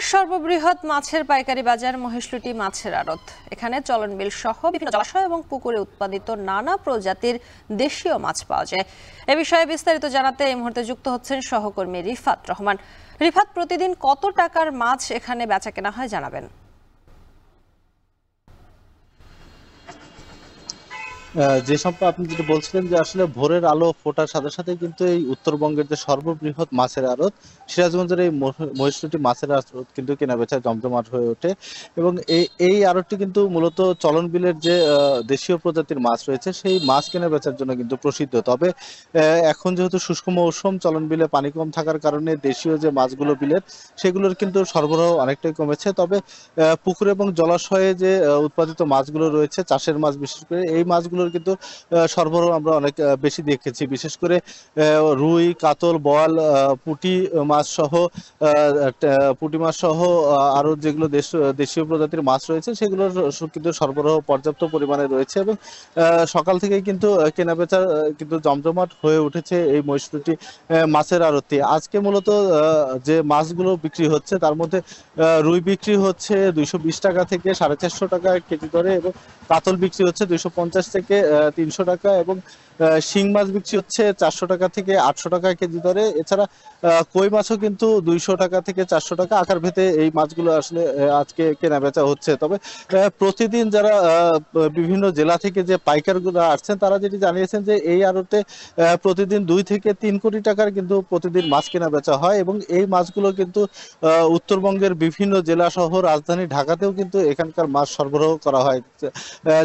দেশের সর্ববৃহৎ মাছের পাইকারি বাজার মহেশলুটি মাছের আড়ত। এখানে চলনবিল সহ বিভিন্ন জলাশয় এবং পুকুরে উৎপাদিত নানা প্রজাতির দেশীয় মাছ পাওয়া যায়। এ বিষয়ে বিস্তারিত জানাতে এই মুহূর্তে যুক্ত হচ্ছেন সহকর্মী রিফাত রহমান। রিফাত, প্রতিদিন কত টাকার মাছ এখানে বেচাকেনা হয় জানাবেন? যে সম্পর্কে আপনি যেটা বলছিলেন যে আসলে ভোরের আলো ফোটার সাথে সাথে কিন্তু এই উত্তরবঙ্গের যে সর্ববৃহৎ মাছের আড়ত সিরাজগঞ্জের এই মহেশলুটি মাছের আড়ত কিন্তু কেনাবেচা জমজমাট হয়ে ওঠে। এবং এই আড়তটি কিন্তু মূলত চলন বিলের যে দেশীয় প্রজাতির মাছ রয়েছে সেই মাছ কেনা বেচার জন্য কিন্তু প্রসিদ্ধ। তবে এখন যেহেতু শুষ্ক মৌসুম, চলন বিলে পানি কম থাকার কারণে দেশীয় যে মাছগুলো বিলের সেগুলোর কিন্তু সরবরাহ অনেকটাই কমেছে। তবে পুকুর এবং জলাশয়ে যে উৎপাদিত মাছগুলো রয়েছে, চাষের মাছ বিশেষ করে, এই মাছগুলোর কিন্তু সরবরাহ আমরা অনেক বেশি দেখেছি। বিশেষ করে রুই, কাতল, বোয়াল, পুঁটি মাছ সহ পুঁটি মাছ সহ আরো যেগুলো দেশীয় প্রজাতির মাছ রয়েছে সেগুলোর কিন্তু সরবরাহ পর্যাপ্ত পরিমাণে রয়েছে। এবং সকাল থেকেই কিন্তু কেনাবেচা কিন্তু জমজমাট হয়ে উঠেছে এই মহেশলুটি মাছের আড়তে। আজকে মূলত যে মাছগুলো বিক্রি হচ্ছে তার মধ্যে রুই বিক্রি হচ্ছে 220 টাকা থেকে 450 টাকা কেজি দরে, এবং কাতল বিক্রি হচ্ছে 250 থেকে 300 টাকা, এবং শিং মাছ বিক্রি হচ্ছে 400 টাকা থেকে 800 টাকা কেজি দরে। এছাড়া কই মাছও কিন্তু 200 টাকা থেকে 400 টাকা আকার ভেদে এই মাছগুলো আসলে আজকে কেনা বেচা হচ্ছে। তবে প্রতিদিন যারা বিভিন্ন জেলা থেকে যে পাইকারগুলো আসছেন তারা যেটি জানিয়েছেন যে এই আড়তে প্রতিদিন 2 থেকে 3 কোটি টাকার কিন্তু প্রতিদিন মাছ কেনা বেচা হয়। এবং এই মাছগুলো কিন্তু উত্তরবঙ্গের বিভিন্ন জেলা সহ রাজধানী ঢাকাতেও কিন্তু এখানকার মাছ সরবরাহ করা হয়,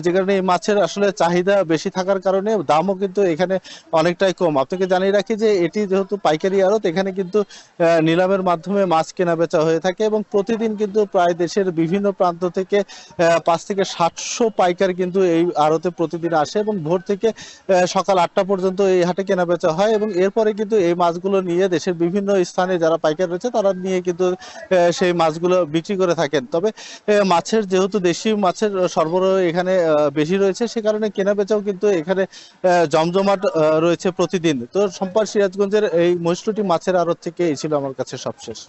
যে কারণে এই মাছের আসলে চাহিদা বেশি থাকার কারণে দামও কিন্তু এখানে অনেকটাই কম। আপনাকে জানিয়ে রাখি যে এটি যেহেতু পাইকারি আড়ত, এখানে কিন্তু নিলামের মাধ্যমে মাছ কেনা বেচা হয়ে থাকে, এবং প্রতিদিন কিন্তু প্রায় দেশের বিভিন্ন প্রান্ত থেকে 5 থেকে 700 পাইকার কিন্তু এই আড়তে প্রতিদিন আসে, এবং ভোর থেকে সকাল 8টা পর্যন্ত এই হাটে কেনা বেচা হয়। এবং এরপরে কিন্তু এই মাছগুলো নিয়ে দেশের বিভিন্ন স্থানে যারা পাইকার রয়েছে তারা নিয়ে কিন্তু সেই মাছগুলো বিক্রি করে থাকেন। তবে মাছের যেহেতু দেশি মাছের সরবরাহ এখানে বেশি রয়েছে, সে কারণে কেনা বেচাও কিন্তু এখানে জমজমাট রয়েছে প্রতিদিন। তো সম্পাদ সিরাজগঞ্জের এই মহেশলুটি মাছের আড়ত থেকে এই ছিল আমার কাছে সবশেষ।